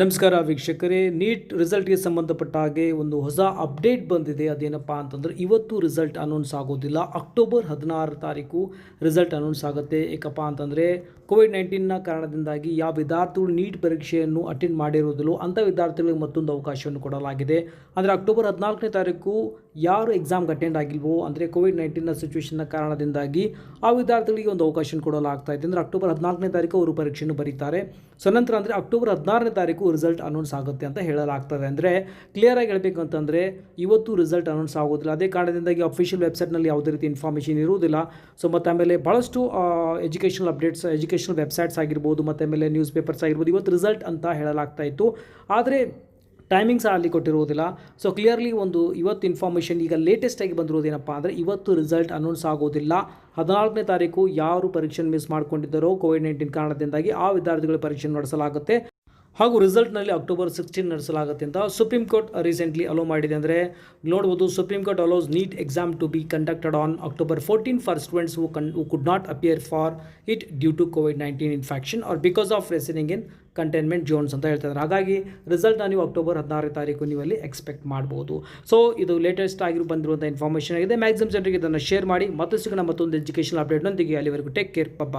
ನಮಸ್ಕಾರ ವೀಕ್ಷಕರೇ, ನೀಟ್ ರಿಸಲ್ಟ್ಗೆ ಸಂಬಂಧಪಟ್ಟ ಹಾಗೆ ಒಂದು ಹೊಸ ಅಪ್ಡೇಟ್ ಬಂದಿದೆ. ಅದೇನಪ್ಪ ಅಂತಂದರೆ ಇವತ್ತು ರಿಸಲ್ಟ್ ಅನೌನ್ಸ್ ಆಗೋದಿಲ್ಲ. ಅಕ್ಟೋಬರ್ 16 ತಾರೀಕು ರಿಸಲ್ಟ್ ಅನೌನ್ಸ್ ಆಗುತ್ತೆ. ಏಕಪ್ಪ ಅಂತಂದರೆ ಕೋವಿಡ್-19ನ ಕಾರಣದಿಂದಾಗಿ ಯಾವ ವಿದ್ಯಾರ್ಥಿಗಳು ನೀಟ್ ಪರೀಕ್ಷೆಯನ್ನು ಅಟೆಂಡ್ ಮಾಡಿರೋದಿಲ್ಲೋ ಅಂಥ ವಿದ್ಯಾರ್ಥಿಗಳಿಗೆ ಮತ್ತೊಂದು ಅವಕಾಶವನ್ನು ಕೊಡಲಾಗಿದೆ. ಅಂದರೆ ಅಕ್ಟೋಬರ್ 14ನೇ ತಾರೀಕು ಯಾರು ಎಕ್ಸಾಮ್ಗೆ ಅಟೆಂಡ್ ಆಗಿಲ್ವೋ, ಅಂದರೆ ಕೋವಿಡ್-19ನ ಸಿಚುವೇಷನ್ನ ಕಾರಣದಿಂದಾಗಿ ಆ ವಿದ್ಯಾರ್ಥಿಗಳಿಗೆ ಒಂದು ಅವಕಾಶ ಕೊಡಲಾಗ್ತಾ ಇದೆ. ಅಂದರೆ ಅಕ್ಟೋಬರ್ 14ನೇ ತಾರೀಕು ಅವರು ಪರೀಕ್ಷೆಯನ್ನು ಬರೀತಾರೆ. ಸೊ ನಂತರ ಅಂದರೆ ಅಕ್ಟೋಬರ್ 16ನೇ ತಾರೀಕು ರಿಸಲ್ಟ್ ಅನೌನ್ಸ್ ಆಗುತ್ತೆ ಅಂತ ಹೇಳಲಾಗ್ತದೆ. ಅಂದರೆ ಕ್ಲಿಯರಾಗಿ ಹೇಳಬೇಕು ಅಂತಂದರೆ ಇವತ್ತು ರಿಸಲ್ಟ್ ಅನೌನ್ಸ್ ಆಗೋದಿಲ್ಲ. ಅದೇ ಕಾರಣದಿಂದಾಗಿ ಅಫಿಷಿಯಲ್ ವೆಬ್ಸೈಟ್ನಲ್ಲಿ ಯಾವುದೇ ರೀತಿ ಇನ್ಫಾರ್ಮೇಷನ್ ಇರುವುದಿಲ್ಲ. ಸೊ ಮತ್ತು ಆಮೇಲೆ ಭಾಳಷ್ಟು ಎಜುಕೇಷನಲ್ ಅಪ್ಡೇಟ್ಸ್, ಎಜುಕೇಷನಲ್ ವೆಬ್ಸೈಟ್ಸ್ ಆಗಿರ್ಬೋದು, ಮತ್ತು ಆಮೇಲೆ ನ್ಯೂಸ್ ಪೇಪರ್ಸ್ ಆಗಿರ್ಬೋದು, ಇವತ್ತು ರಿಸಲ್ಟ್ ಅಂತ ಹೇಳಲಾಗ್ತಾ ಇತ್ತು. ಆದರೆ ಟೈಮಿಂಗ್ಸ್ ಅಲ್ಲಿ ಕೊಟ್ಟಿರುವುದಿಲ್ಲ. ಸೊ ಕ್ಲಿಯರ್ಲಿ ಒಂದು ಇವತ್ತು ಇನ್ಫಾರ್ಮೇಷನ್ ಈಗ ಲೇಟೆಸ್ಟಾಗಿ ಬಂದಿರೋದೇನಪ್ಪ ಅಂದರೆ ಇವತ್ತು ರಿಸಲ್ಟ್ ಅನೌನ್ಸ್ ಆಗೋದಿಲ್ಲ. 14ನೇ ತಾರೀಕು ಯಾರು ಪರೀಕ್ಷೆಯನ್ನು ಮಿಸ್ ಮಾಡ್ಕೊಂಡಿದ್ದಾರೋ ಕೋವಿಡ್-19 ಕಾರಣದಿಂದಾಗಿ ಆ ವಿದ್ಯಾರ್ಥಿಗಳ ಪರೀಕ್ಷೆ ನಡೆಸಲಾಗುತ್ತೆ. ಹಾಗೂ ರಿಸಲ್ಟ್ನಲ್ಲಿ ಅಕ್ಟೋಬರ್ 16 ನಡೆಸಲಾಗುತ್ತೆ ಅಂತ ಸುಪ್ರೀಂ ಕೋರ್ಟ್ ರೀಸೆಂಟ್ಲಿ ಅಲೋ ಮಾಡಿದೆ. ಅಂದರೆ ನೋಡ್ಬೋದು, supreme court allows NEET exam to be conducted on October 14 for students who could not appear for it due to ಕೋವಿಡ್-19 infection or because of residing in containment zones ಅಂತ ಹೇಳ್ತಾರೆ. ಹಾಗಾಗಿ ರಿಸಲ್ಟ್ನ ನೀವು October 16ನೇ ತಾರೀಕು ನೀವು ಅಲ್ಲಿ ಎಕ್ಸ್ಪೆಕ್ಟ್ ಮಾಡ್ಬೋದು. ಸೊ ಇದು ಲೇಟೆಸ್ಟ್ ಆಗಿ ಬಂದಿರುವಂಥ ಇನ್ಫಾರ್ಮೇಷನ್ ಆಗಿದೆ. ಮ್ಯಾಕ್ಸಿಮಮ್ ಜನರಿಗೆ ಇದನ್ನು ಶೇರ್ ಮಾಡಿ. ಮತ್ತೆ ಸಿಗೋಣ ಮತ್ತೊಂದು ಎಜುಕೇಷನ್ ಅಪ್ಡೇಟ್ನೊಂದಿಗೆ. ಅಲ್ಲಿವರೆಗೂ ಟೇಕ್ ಕೇರ್, ಬಾಯ್.